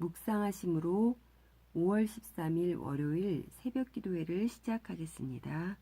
묵상하심으로 5월 13일 월요일 새벽 기도회를 시작하겠습니다.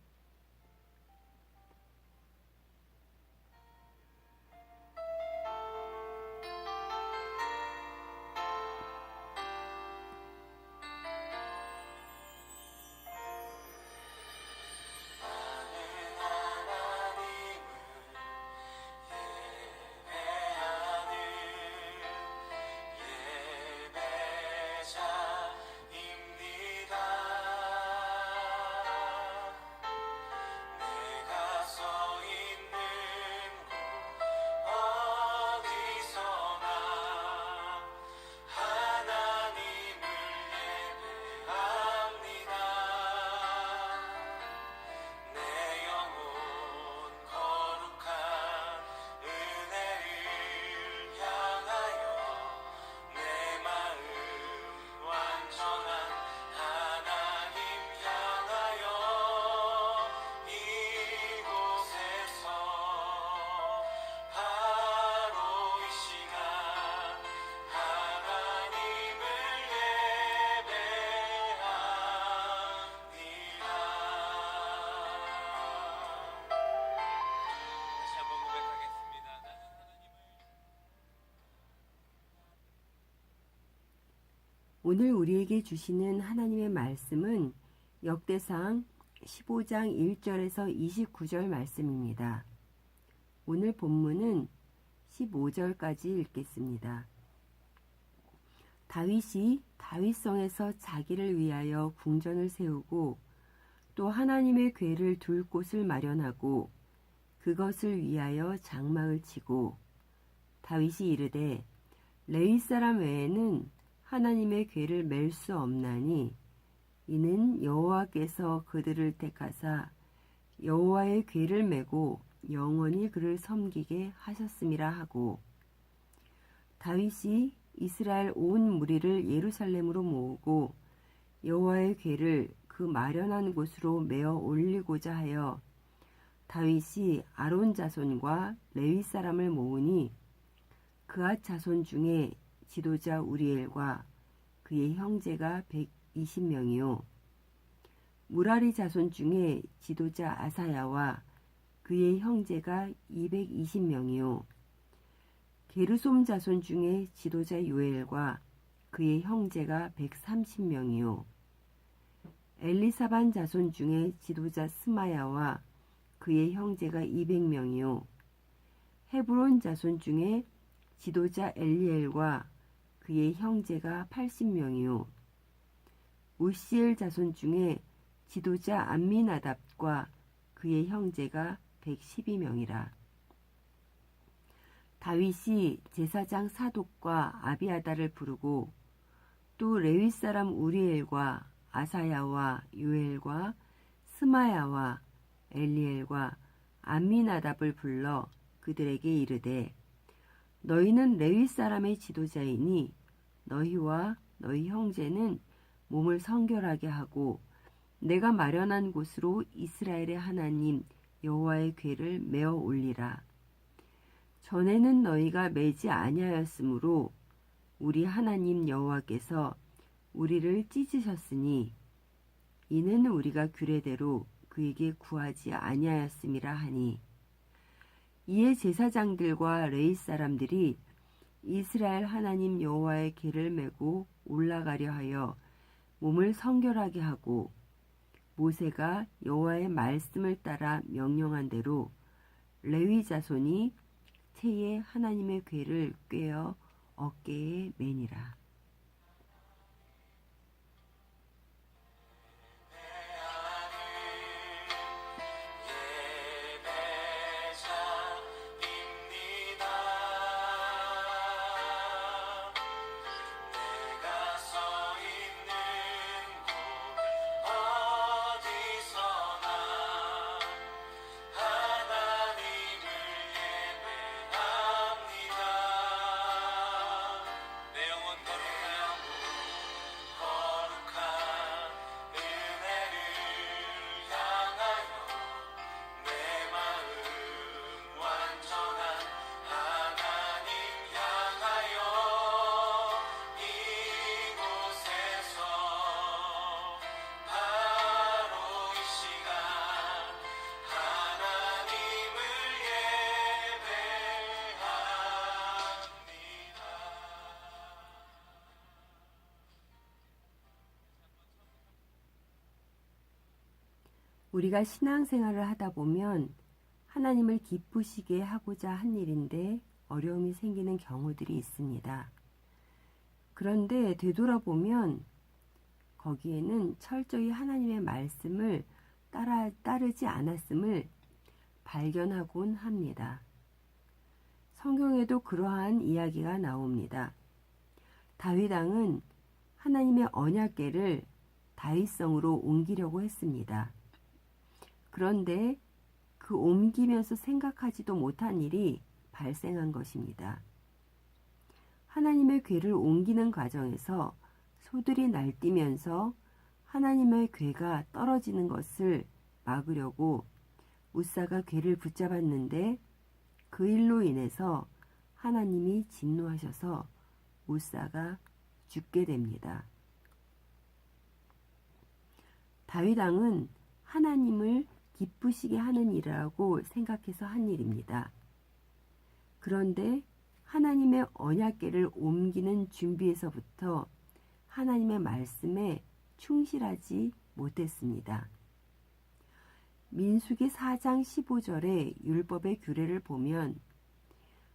오늘 우리에게 주시는 하나님의 말씀은 역대상 15장 1절에서 29절 말씀입니다. 오늘 본문은 15절까지 읽겠습니다. 다윗이 다윗성에서 자기를 위하여 궁전을 세우고 또 하나님의 궤를 둘 곳을 마련하고 그것을 위하여 장막을 치고 다윗이 이르되 레위 사람 외에는 하나님의 궤를 맬 수 없나니 이는 여호와께서 그들을 택하사 여호와의 궤를 메고 영원히 그를 섬기게 하셨음이라 하고 다윗이 이스라엘 온 무리를 예루살렘으로 모으고 여호와의 궤를 그 마련한 곳으로 메어 올리고자 하여 다윗이 아론 자손과 레위 사람을 모으니 그앗 자손 중에 지도자 우리엘과 그의 형제가 120명이요 무라리 자손 중에 지도자 아사야와 그의 형제가 220명이요 게르솜 자손 중에 지도자 요엘과 그의 형제가 130명이요 엘리사반 자손 중에 지도자 스마야와 그의 형제가 200명이요 헤브론 자손 중에 지도자 엘리엘과 그의 형제가 80명이요 우시엘 자손 중에 지도자 암미나답과 그의 형제가 112명이라. 다윗이 제사장 사독과 아비아다를 부르고 또 레위 사람 우리엘과 아사야와 요엘과 스마야와 엘리엘과 암미나답을 불러 그들에게 이르되 너희는 레위 사람의 지도자이니 너희와 너희 형제는 몸을 성결하게 하고 내가 마련한 곳으로 이스라엘의 하나님 여호와의 궤를 메어 올리라. 전에는 너희가 매지 아니하였으므로 우리 하나님 여호와께서 우리를 찢으셨으니 이는 우리가 규례대로 그에게 구하지 아니하였음이라 하니 이에 제사장들과 레위 사람들이 이스라엘 하나님 여호와의 궤를 메고 올라가려 하여 몸을 성결하게 하고 모세가 여호와의 말씀을 따라 명령한 대로 레위 자손이 채에 하나님의 궤를 꿰어 어깨에 매니라. 내 영혼 우리가 신앙생활을 하다 보면 하나님을 기쁘시게 하고자 한 일인데 어려움이 생기는 경우들이 있습니다. 그런데 되돌아보면 거기에는 철저히 하나님의 말씀을 따르지 않았음을 발견하곤 합니다. 성경에도 그러한 이야기가 나옵니다. 다윗 왕은 하나님의 언약궤를 다윗성으로 옮기려고 했습니다. 그런데 그 옮기면서 생각하지도 못한 일이 발생한 것입니다. 하나님의 궤를 옮기는 과정에서 소들이 날뛰면서 하나님의 궤가 떨어지는 것을 막으려고 우사가 궤를 붙잡았는데 그 일로 인해서 하나님이 진노하셔서 우사가 죽게 됩니다. 다윗 왕은 하나님을 기쁘시게 하는 일이라고 생각해서 한 일입니다. 그런데 하나님의 언약궤를 옮기는 준비에서부터 하나님의 말씀에 충실하지 못했습니다. 민수기 4장 15절의 율법의 규례를 보면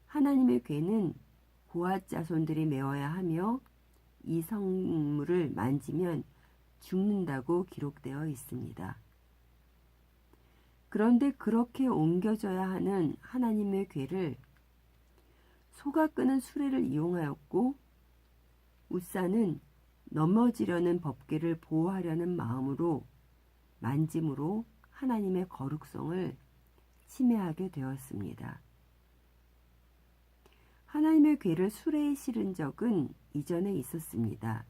하나님의 궤는 고앗 자손들이 메어야 하며 이 성물을 만지면 죽는다고 기록되어 있습니다. 그런데 그렇게 옮겨져야 하는 하나님의 궤를 소가 끄는 수레를 이용하였고 우사는 넘어지려는 법궤를 보호하려는 마음으로 만짐으로 하나님의 거룩성을 침해하게 되었습니다. 하나님의 궤를 수레에 실은 적은 이전에 있었습니다.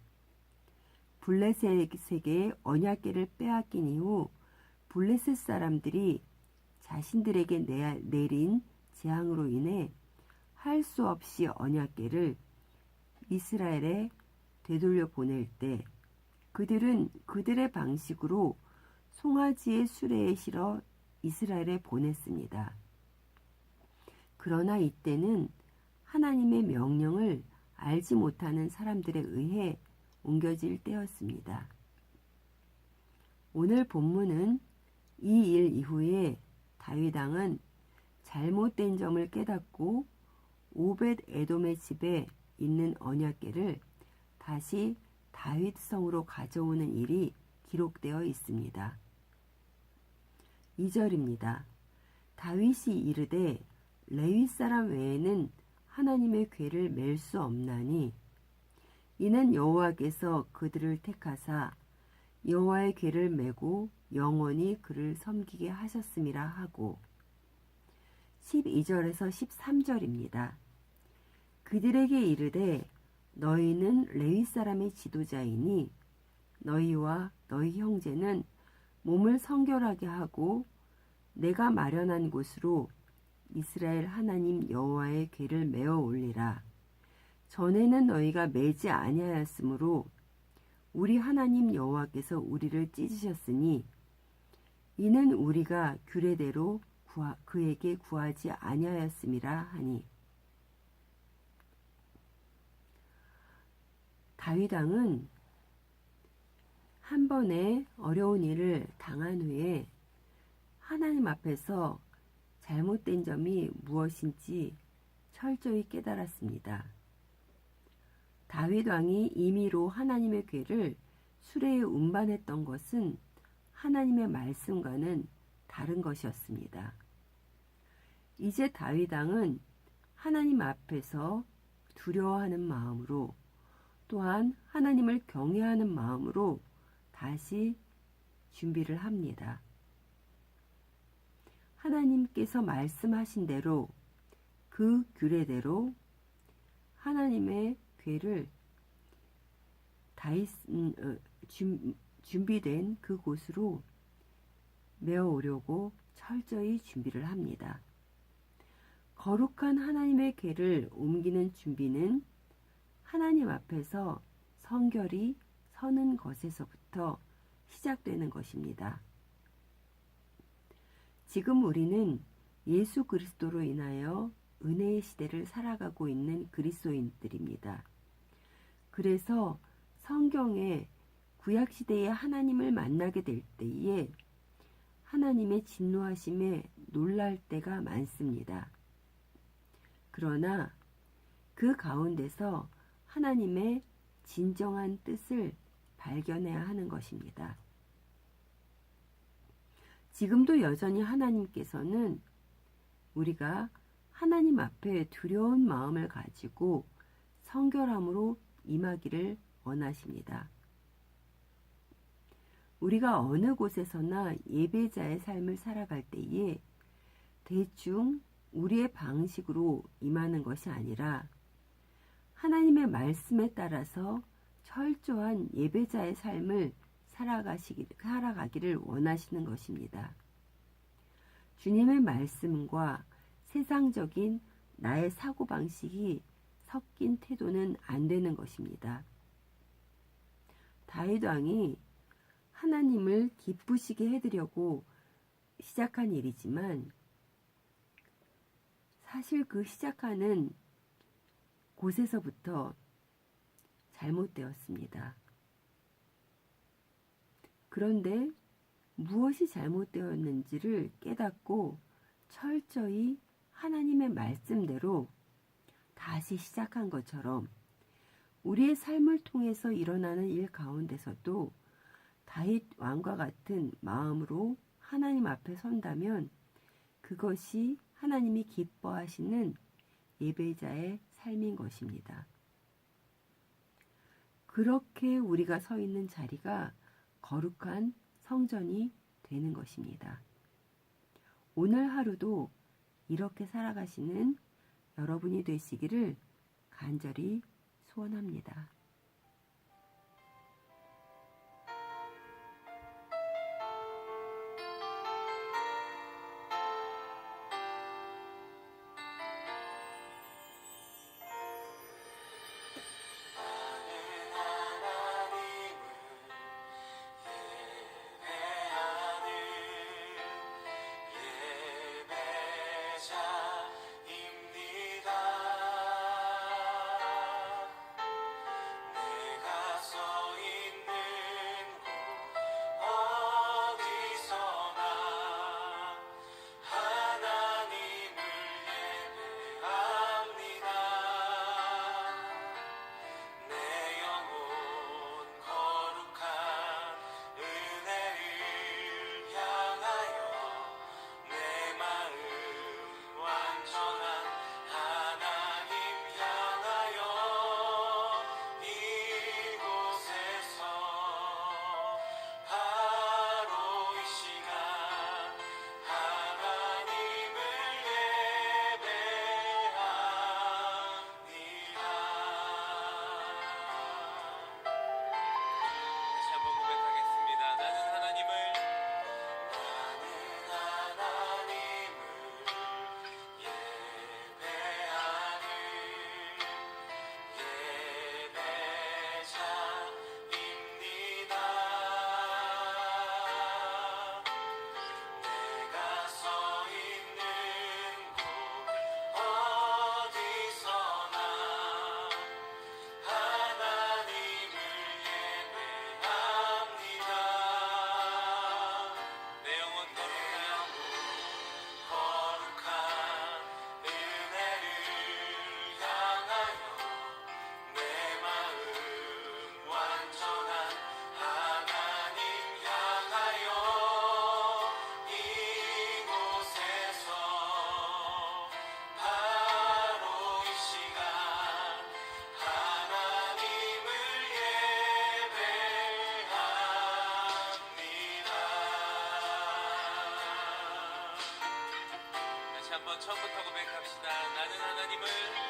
블레셋에게 언약궤를 빼앗긴 이후 블레셋 사람들이 자신들에게 내린 재앙으로 인해 할 수 없이 언약궤를 이스라엘에 되돌려 보낼 때 그들은 그들의 방식으로 송아지의 수레에 실어 이스라엘에 보냈습니다. 그러나 이때는 하나님의 명령을 알지 못하는 사람들에 의해 옮겨질 때였습니다. 오늘 본문은 이 일 이후에 다윗 왕은 잘못된 점을 깨닫고 오벳 에돔의 집에 있는 언약궤를 다시 다윗 성으로 가져오는 일이 기록되어 있습니다. 2절입니다. 다윗이 이르되 레위 사람 외에는 하나님의 궤를 맬 수 없나니 이는 여호와께서 그들을 택하사 여호와의 궤를 메고 영원히 그를 섬기게 하셨음이라 하고 12절에서 13절입니다. 그들에게 이르되 너희는 레위 사람의 지도자이니 너희와 너희 형제는 몸을 성결하게 하고 내가 마련한 곳으로 이스라엘 하나님 여호와의 궤를 메어 올리라. 전에는 너희가 매지 아니하였으므로 우리 하나님 여호와께서 우리를 찢으셨으니 이는 우리가 규례대로 그에게 구하지 아니하였음이라 하니 다윗 왕은 한 번의 어려운 일을 당한 후에 하나님 앞에서 잘못된 점이 무엇인지 철저히 깨달았습니다. 다윗 왕이 임의로 하나님의 궤를 수레에 운반했던 것은 하나님의 말씀과는 다른 것이었습니다. 이제 다윗 왕은 하나님 앞에서 두려워하는 마음으로 또한 하나님을 경외하는 마음으로 다시 준비를 합니다. 하나님께서 말씀하신 대로 그 규례대로 하나님의 궤를 준비된 그곳으로 메어 오려고 철저히 준비를 합니다. 거룩한 하나님의 궤를 옮기는 준비는 하나님 앞에서 성결히 서는 것에서부터 시작되는 것입니다. 지금 우리는 예수 그리스도로 인하여 은혜의 시대를 살아가고 있는 그리스도인들입니다. 그래서 성경에 구약시대에 하나님을 만나게 될 때에 하나님의 진노하심에 놀랄 때가 많습니다. 그러나 그 가운데서 하나님의 진정한 뜻을 발견해야 하는 것입니다. 지금도 여전히 하나님께서는 우리가 하나님 앞에 두려운 마음을 가지고 성결함으로 임하기를 원하십니다. 우리가 어느 곳에서나 예배자의 삶을 살아갈 때에 대충 우리의 방식으로 임하는 것이 아니라 하나님의 말씀에 따라서 철저한 예배자의 삶을 살아가기를 원하시는 것입니다. 주님의 말씀과 세상적인 나의 사고방식이 섞인 태도는 안 되는 것입니다. 다윗 왕이 하나님을 기쁘시게 해드리려고 시작한 일이지만 사실 그 시작하는 곳에서부터 잘못되었습니다. 그런데 무엇이 잘못되었는지를 깨닫고 철저히 하나님의 말씀대로 다시 시작한 것처럼 우리의 삶을 통해서 일어나는 일 가운데서도 다윗 왕과 같은 마음으로 하나님 앞에 선다면 그것이 하나님이 기뻐하시는 예배자의 삶인 것입니다. 그렇게 우리가 서 있는 자리가 거룩한 성전이 되는 것입니다. 오늘 하루도 이렇게 살아가시는 여러분이 되시기를 간절히 소원합니다. 한번 처음부터 고백합시다. 나는 하나님을